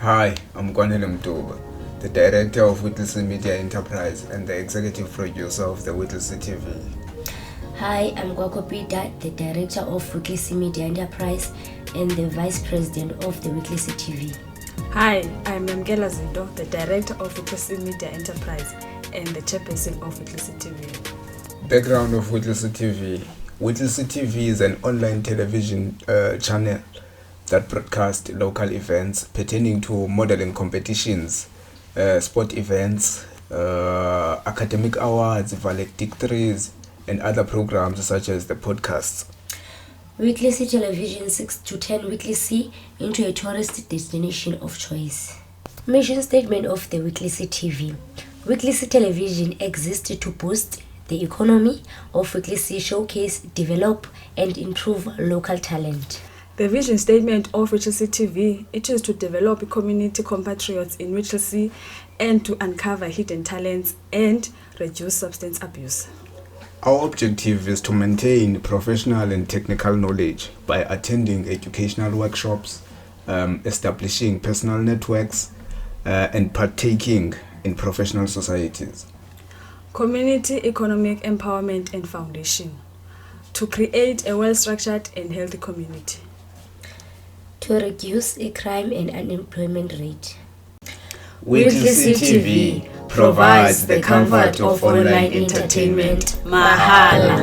Hi, I'm Kwanele Mduba, the director of Whittlesea Media Enterprise and the executive producer of the Whittlesea TV. Hi, I'm Kwakho, the director of Whittlesea Media Enterprise and the vice president of the Whittlesea TV. Hi, I'm Yamkela Zinto, the director of Whittlesea Media Enterprise and the chairperson of Whittlesea TV. Background of Whittlesea TV. Whittlesea TV is an online television channel that broadcasts local events pertaining to modeling competitions, sport events, academic awards, valedictories, and other programs such as the podcasts. Whittlesea Television seeks to turn Whittlesea into a tourist destination of choice. Mission statement of the Whittlesea TV. Whittlesea Television exists to boost the economy of Whittlesea, showcase, develop, and improve local talent. The vision statement of Whittlesea TV is to develop community compatriots in Whittlesea and to uncover hidden talents and reduce substance abuse. Our objective is to maintain professional and technical knowledge by attending educational workshops, establishing personal networks, and partaking in professional societies. Community economic empowerment and foundation to create a well-structured and healthy community. To reduce a crime and unemployment rate. Whittlesea TV provides the comfort of online entertainment. Mahala.